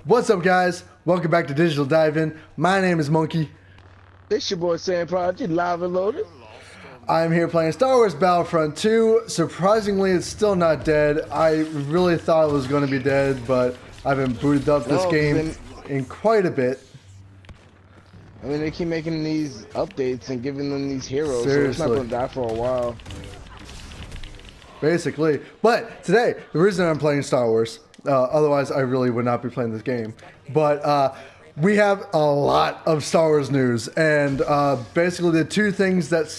What's up, guys? Welcome back to Digital Dive-In. My name is Monkey. This your boy Sam Project, live and loaded. I'm here playing Star Wars Battlefront 2. Surprisingly, it's still not dead. I really thought it was going to be dead, but I haven't booted up this game in quite a bit. I mean, they keep making these updates and giving them these heroes, Seriously. so it's not going to die for a while. Basically. But today, the reason I'm playing Star Wars, otherwise I really would not be playing this game, but we have a lot of Star Wars news, and basically the two things that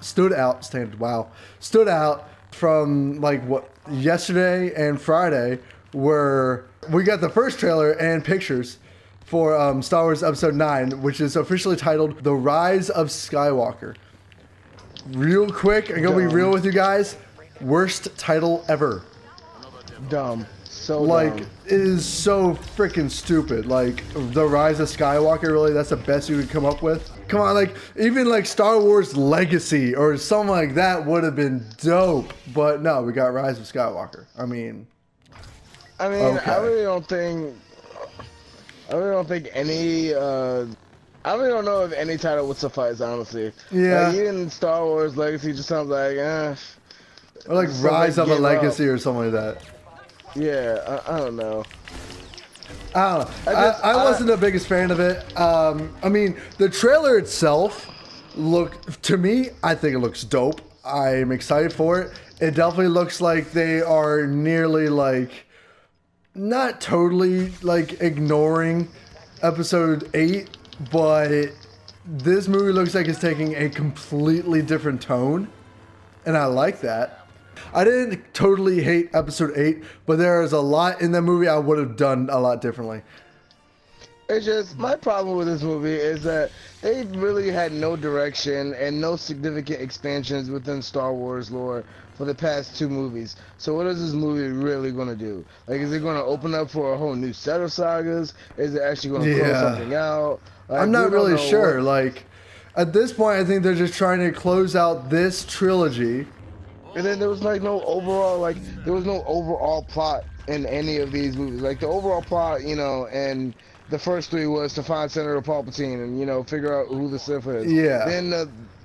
stood out from like what yesterday and Friday were we got the first trailer and pictures for Star Wars Episode 9, which is officially titled The Rise of Skywalker. Real quick, I'm gonna be real with you guys. Worst title ever. Dumb. So like, dumb. it is so freaking stupid. Like, The Rise of Skywalker, really? That's the best you could come up with? Come on, like, even like Star Wars Legacy or something like that would have been dope. But no, we got Rise of Skywalker. I mean, okay. I really don't think any. I really don't know if any title would suffice, honestly. Yeah. Like, even Star Wars Legacy just sounds like, or like Rise of a Legacy or something like that. Yeah, I don't know. I don't know. I wasn't the biggest fan of it. I mean, the trailer itself to me, I think it looks dope. I'm excited for it. It definitely looks like they are nearly like, not totally like ignoring Episode 8, but this movie looks like it's taking a completely different tone, and I like that. I didn't totally hate Episode 8, but there is a lot in that movie I would have done a lot differently. It's just, my problem with this movie is that they really had no direction and no significant expansions within Star Wars lore for the past two movies. So what is this movie really going to do? Like, is it going to open up for a whole new set of sagas? Is it actually going to close something out? Like, I'm not really sure. Like, at this point, I think they're just trying to close out this trilogy. And then there was like no overall plot in any of these movies. Like, the overall plot, and the first three was to find Senator Palpatine and, figure out who the Sith is. Yeah.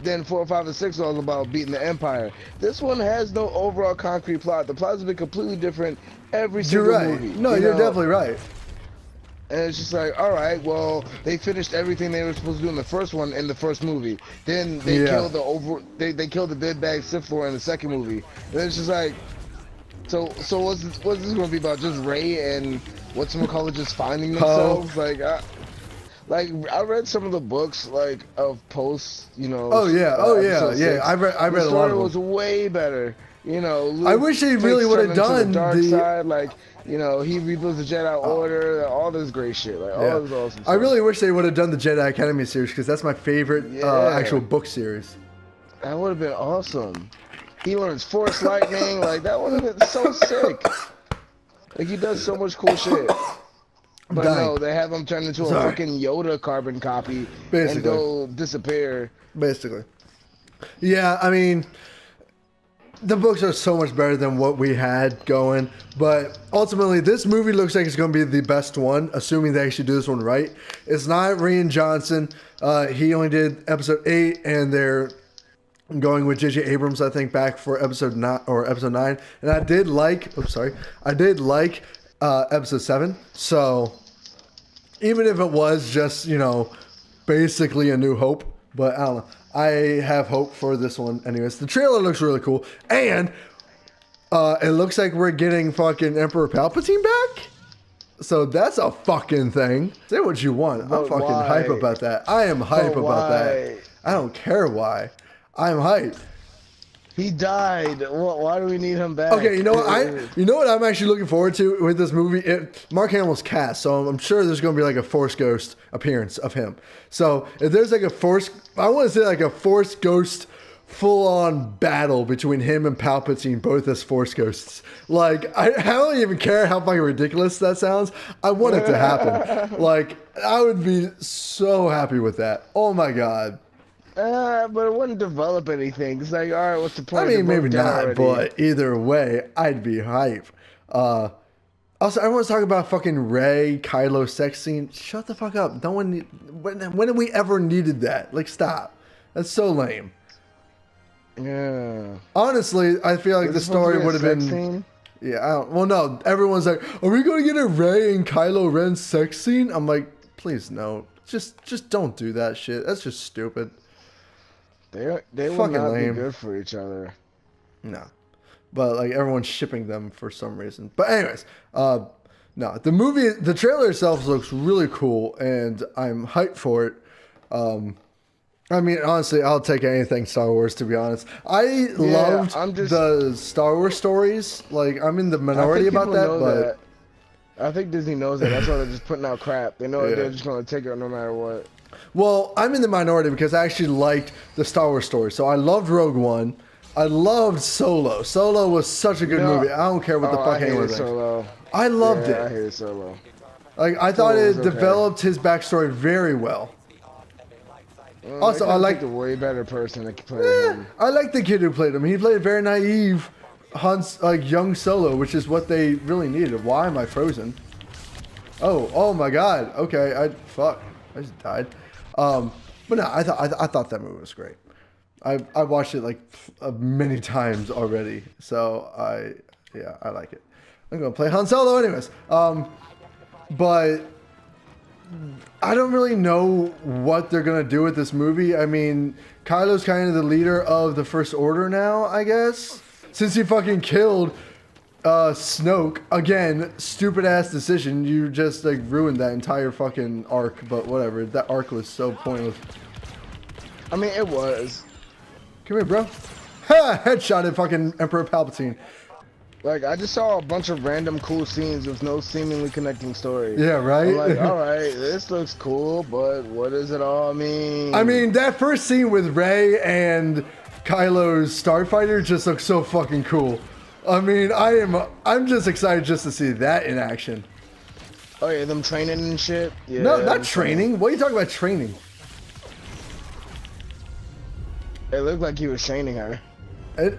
Then 4, 5, and 6 was all about beating the Empire. This one has no overall concrete plot. The plot's been completely different every single movie. No, you're definitely right. And it's just like, all right, well, they finished everything they were supposed to do in the first one in the first movie. Then they killed they killed the big bag Sith Lord in the second movie. And it's just like, so what's this going to be about? Just Rey and whatchamacallit just finding themselves? Like, I read some of the books of posts, Oh yeah. I read a lot of them. The story was way better. Luke I wish they really would have done the dark side, he rebuilds the Jedi Order, all this great shit, all this awesome stuff. I really wish they would have done the Jedi Academy series, because that's my favorite actual book series. That would have been awesome. He learns Force Lightning, that would have been so sick. Like, he does so much cool shit. But no, they have him turn into a fucking Yoda carbon copy and go disappear. Basically. Yeah, I mean, the books are so much better than what we had going, but ultimately this movie looks like it's going to be the best one, assuming they actually do this one right. It's not Rian Johnson. He only did Episode 8, and they're going with J.J. Abrams, I think, back for Episode 9 and I did like Episode 7, so even if it was just, basically A New Hope, but I don't know. I have hope for this one anyways. The trailer looks really cool, and it looks like we're getting fucking Emperor Palpatine back, so that's a fucking thing. Say what you want. I'm fucking hype about that. I am hype about that. I don't care why. I'm hype. He died. Why do we need him back? Okay, you know what I'm actually looking forward to with this movie? Mark Hamill's cast, so I'm sure there's going to be like a Force Ghost appearance of him. So if there's like I want to say like a Force Ghost full-on battle between him and Palpatine, both as Force Ghosts. Like, I don't even care how fucking ridiculous that sounds. I want it to happen. Like, I would be so happy with that. Oh my god. But it wouldn't develop anything. It's like, all right, what's the point? I mean, maybe not, but either way, I'd be hype. Also, everyone's talking about fucking Rey, Kylo sex scene. Shut the fuck up. No one. When have we ever needed that? Like, stop. That's so lame. Yeah. Honestly, I feel like the story would have been. Scene? Yeah, I don't. Well, no. Everyone's like, "Are we going to get a Rey and Kylo Ren sex scene?" I'm like, please no. Just don't do that shit. That's just stupid. They will Fucking not lame. be good for each other. No. But like everyone's shipping them for some reason. But anyways, no, the trailer itself looks really cool, and I'm hyped for it. I mean, honestly, I'll take anything Star Wars, to be honest. I loved the Star Wars stories. Like, I'm in the minority about that, but I think Disney knows that. That's why they're just putting out crap. They know they're just going to take it no matter what. Well, I'm in the minority because I actually liked the Star Wars story. So I loved Rogue One. I loved Solo. Solo was such a good movie. I don't care what the fuck anyone thinks. Solo. I loved it. I hated Solo. Like, I thought it developed his backstory very well. Also, I like the way better person that played him. I like the kid who played him. He played very naive, like young Solo, which is what they really needed. Why am I frozen? Oh my God. Okay, I just died. But no, I thought that movie was great. I watched it like many times already, so I like it. I'm gonna play Han Solo anyways. But I don't really know what they're gonna do with this movie. I mean, Kylo's kind of the leader of the First Order now, I guess, since he fucking killed Snoke again. Stupid ass decision. You just like ruined that entire fucking arc. But whatever. That arc was so pointless. I mean, it was. Come here, bro. Ha! Headshot at fucking Emperor Palpatine. Like, I just saw a bunch of random cool scenes with no seemingly connecting story. Yeah, right? I'm like, alright, this looks cool, but what does it all mean? I mean, that first scene with Rey and Kylo's starfighter just looks so fucking cool. I mean, I'm just excited just to see that in action. Oh yeah, them training and shit? Yeah, no, not training. What are you talking about training? It looked like he was training her.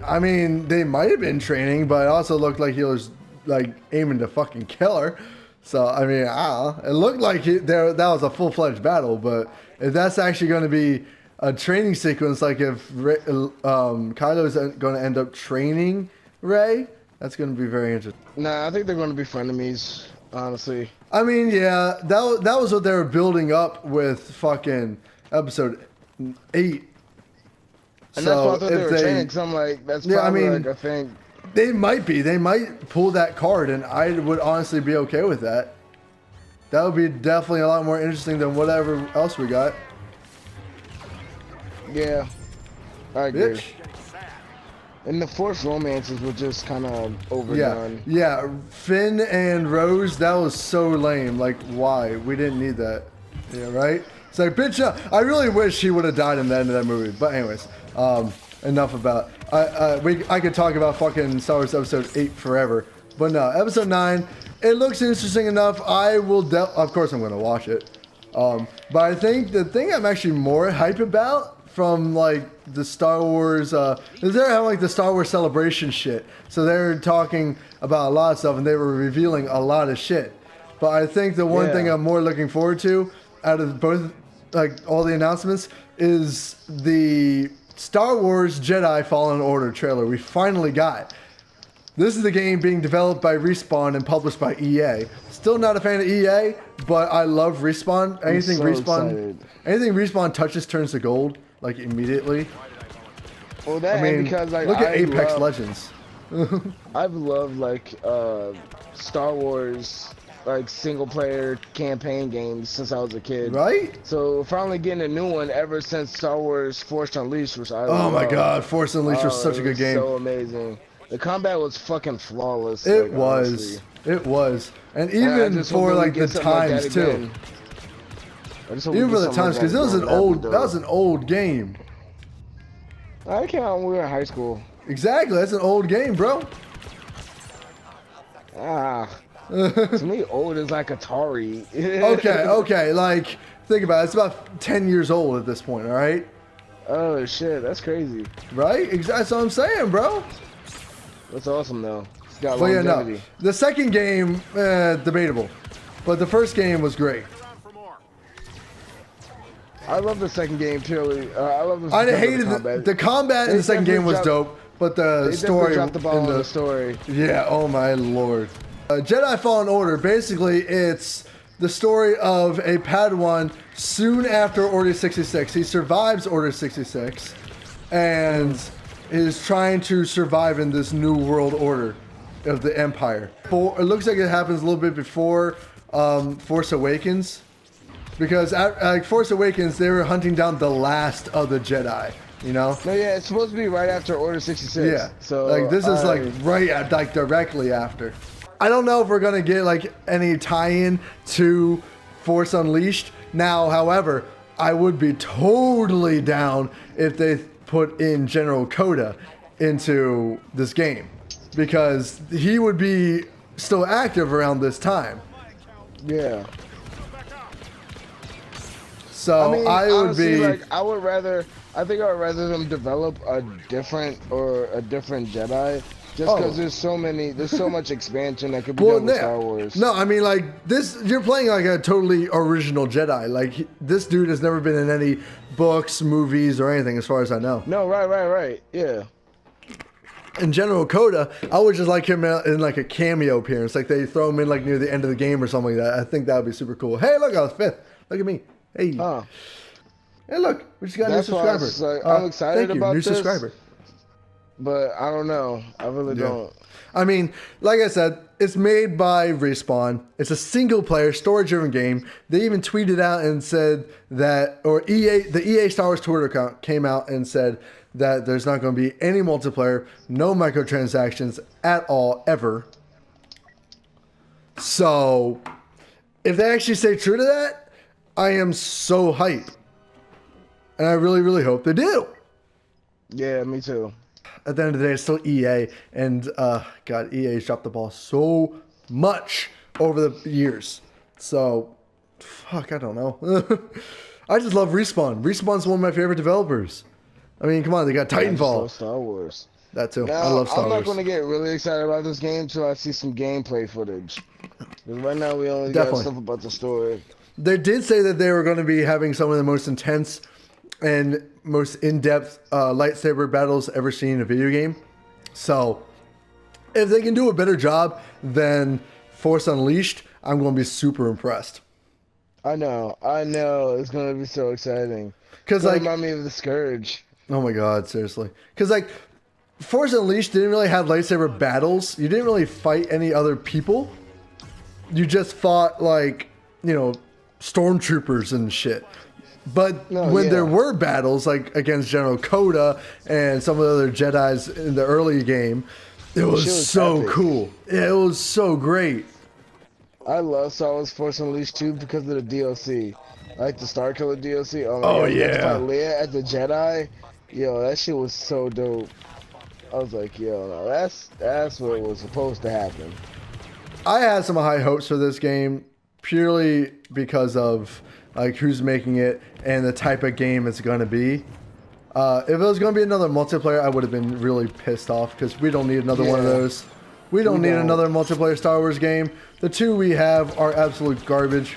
I mean, they might have been training, but it also looked like he was like aiming to fucking kill her. So I mean, it looked like that was a full-fledged battle. But if that's actually going to be a training sequence, like if Kylo's going to end up training Rey, that's going to be very interesting. Nah, I think they're going to be frenemies, honestly. I mean, yeah, that was what they were building up with fucking episode 8. And so that's why I thought they were training, because I'm like, that's probably like a thing. They might be. They might pull that card, and I would honestly be okay with that. That would be definitely a lot more interesting than whatever else we got. Yeah, I agree. Bitch. And the forced romances were just kind of overdone. Yeah, Finn and Rose, that was so lame. Like, why? We didn't need that. Yeah, right? It's like, bitch, I really wish he would have died in the end of that movie. But anyways, enough about. I could talk about fucking Star Wars Episode 8 forever. But no, Episode 9, it looks interesting enough. I will, of course I'm going to watch it. But I think the thing I'm actually more hype about from like the Star Wars, is they're having like the Star Wars Celebration shit. So they're talking about a lot of stuff and they were revealing a lot of shit. But I think the one thing I'm more looking forward to out of both, like all the announcements, is the Star Wars Jedi Fallen Order trailer we finally got. This is the game being developed by Respawn and published by EA. Still not a fan of EA, but I love Respawn. Anything Respawn touches turns to gold, like immediately. Well, that because like look at Apex Legends. I've loved like Star Wars like single player campaign games since I was a kid. Right? So finally getting a new one ever since Star Wars Force Unleashed, which I oh my god, Force Unleashed was such a good game. So amazing. The combat was fucking flawless. It was. Honestly. It was. And even for like the times like too. Even for the times, because it was that was an old game. It came out when we were in high school. Exactly, that's an old game, bro. To me, old is like Atari. okay, like, think about it. It's about 10 years old at this point, all right? Oh, shit, that's crazy. Right? That's what I'm saying, bro. That's awesome, though. It's got But yeah, no. longevity. The second game, debatable. But the first game was great. I love the second game purely. I love the. I hated the combat in the second game was dope, but the story. Dropped the ball on the story. Yeah. Oh my lord. Jedi Fallen Order. Basically, it's the story of a Padawan soon after Order 66. He survives Order 66, and is trying to survive in this new world order of the Empire. It looks like it happens a little bit before Force Awakens. Because at Force Awakens, they were hunting down the last of the Jedi, you know? No, yeah, it's supposed to be right after Order 66. Yeah. So like this is like right at, like directly after. I don't know if we're gonna get like any tie-in to Force Unleashed. Now, however, I would be totally down if they put in General Coda into this game, because he would be still active around this time. Yeah. So I would honestly, be like, I think I would rather them develop a different Jedi, just because there's so much expansion that could be done with Star Wars. No, I mean, like this, you're playing like a totally original Jedi. Like this dude has never been in any books, movies, or anything, as far as I know. No, right, yeah. In General Coda, I would just like him in like a cameo appearance, like they throw him in like near the end of the game or something like that. I think that would be super cool. Hey, look, I was 5th. Look at me. Hey. Hey, look, we just got a new subscriber. I'm excited about new this, subscriber. But I don't know. I really don't. I mean, like I said, it's made by Respawn. It's a single-player, story-driven game. They even tweeted out and said that, or the EA Star Wars Twitter account came out and said that there's not going to be any multiplayer, no microtransactions at all, ever. So, if they actually stay true to that, I am so hyped. And I really, really hope they do. Yeah, me too. At the end of the day, it's still EA. And, God, EA's dropped the ball so much over the years. So, fuck, I don't know. I just love Respawn. Respawn's one of my favorite developers. I mean, come on, they got Titanfall. I love Star Wars. That too. Now, I love Star Wars. I'm not going to get really excited about this game until I see some gameplay footage. Because right now we only got stuff about the story. They did say that they were going to be having some of the most intense and most in-depth lightsaber battles ever seen in a video game. So, if they can do a better job than Force Unleashed, I'm going to be super impressed. I know. It's going to be so exciting. Because like, remind me of the Scourge. Oh my God, seriously. Because like, Force Unleashed didn't really have lightsaber battles. You didn't really fight any other people. You just fought like, you know, stormtroopers and shit. But when there were battles like against General Coda and some of the other Jedis in the early game, it was so epic. Cool. Yeah, it was so great. I love Star Wars Force Unleashed too because of the DLC. Like the Star Killer DLC. Oh, my God. Yeah. Leia at the Jedi. Yo, that shit was so dope. I was like, yo, no, that's what was supposed to happen. I had some high hopes for this game purely because of like who's making it and the type of game it's going to be. If it was going to be another multiplayer, I would have been really pissed off because we don't need another one of those. We don't need another multiplayer Star Wars game. The two we have are absolute garbage.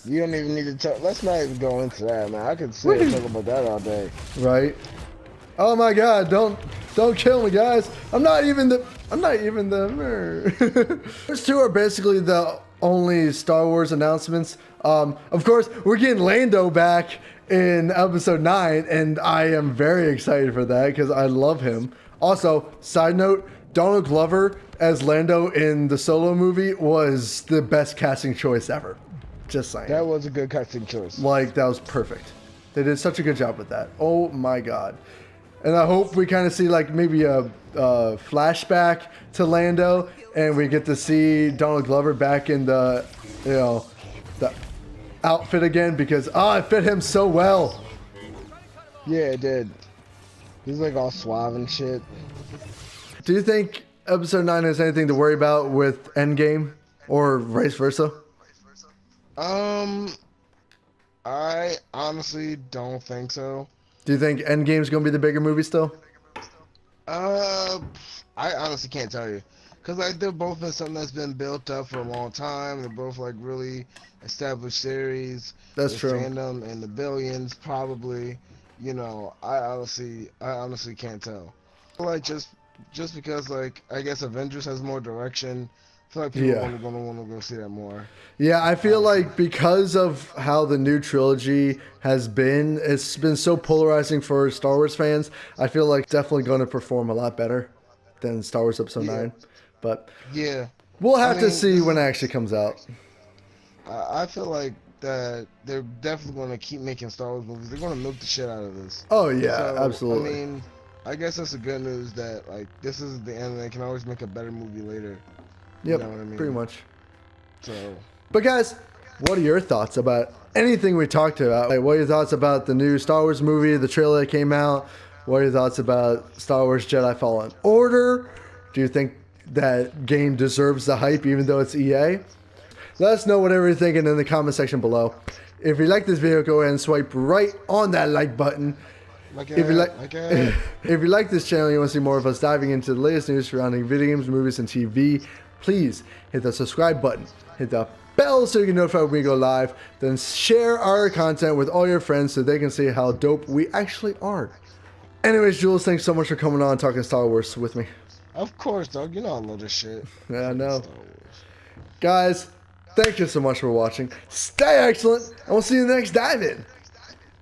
You don't even need to talk. Let's not even go into that, man. I could sit and talk about that all day. Right? Oh my God! Don't kill me, guys. I'm not even the. Those two are basically the only Star Wars announcements. Of course, we're getting Lando back in episode 9, and I am very excited for that because I love him. Also, side note, Donald Glover as Lando in the Solo movie was the best casting choice ever. Just saying. That was a good casting choice. Like, that was perfect. They did such a good job with that. Oh my God. And I hope we kind of see like maybe a flashback to Lando, and we get to see Donald Glover back in the, you know, the outfit again because it fit him so well. Yeah, it did. He's like all suave and shit. Do you think episode 9 has anything to worry about with Endgame or vice versa? I honestly don't think so. Do you think Endgame's gonna be the bigger movie still? I honestly can't tell you. Cause like they're both in something that's been built up for a long time. They're both like really established series That's with true. fandom and the billions probably. You know, I honestly can't tell. Like just because like I guess Avengers has more direction. I feel like people are Yeah. gonna want to go see that more. Yeah, I feel Honestly. like because of how the new trilogy has been, it's been so polarizing for Star Wars fans. I feel like definitely going to perform a lot better than Star Wars Episode Yeah, 9. But yeah. we'll I have to mean, see this when is. it actually comes out. I feel like that they're definitely going to keep making Star Wars movies. They're going to milk the shit out of this. Oh, yeah, So, I absolutely. mean, I guess that's the good news that like this is the end. They can always make a better movie later. You Yep, know what I pretty mean? much. So, But guys, what are your thoughts about anything we talked about? Like, what are your thoughts about the new Star Wars movie, the trailer that came out? What are your thoughts about Star Wars Jedi Fallen Order? Do you think that game deserves the hype even though it's EA? Let us know whatever you're thinking in the comment section below. If you like this video, go ahead and swipe right on that like button. like If you like, like that. if you like this channel, and you want to see more of us diving into the latest news surrounding video games, movies, and TV, please hit the subscribe button, hit the bell so you can notify when we go live, then share our content with all your friends so they can see how dope we actually are. Anyways, Jules, thanks so much for coming on and talking Star Wars with me. Of course, dog. You know I love this shit. Yeah, I Fucking know. Star Wars. Guys, thank you so much for watching. Stay excellent, and we'll see you in the next dive in.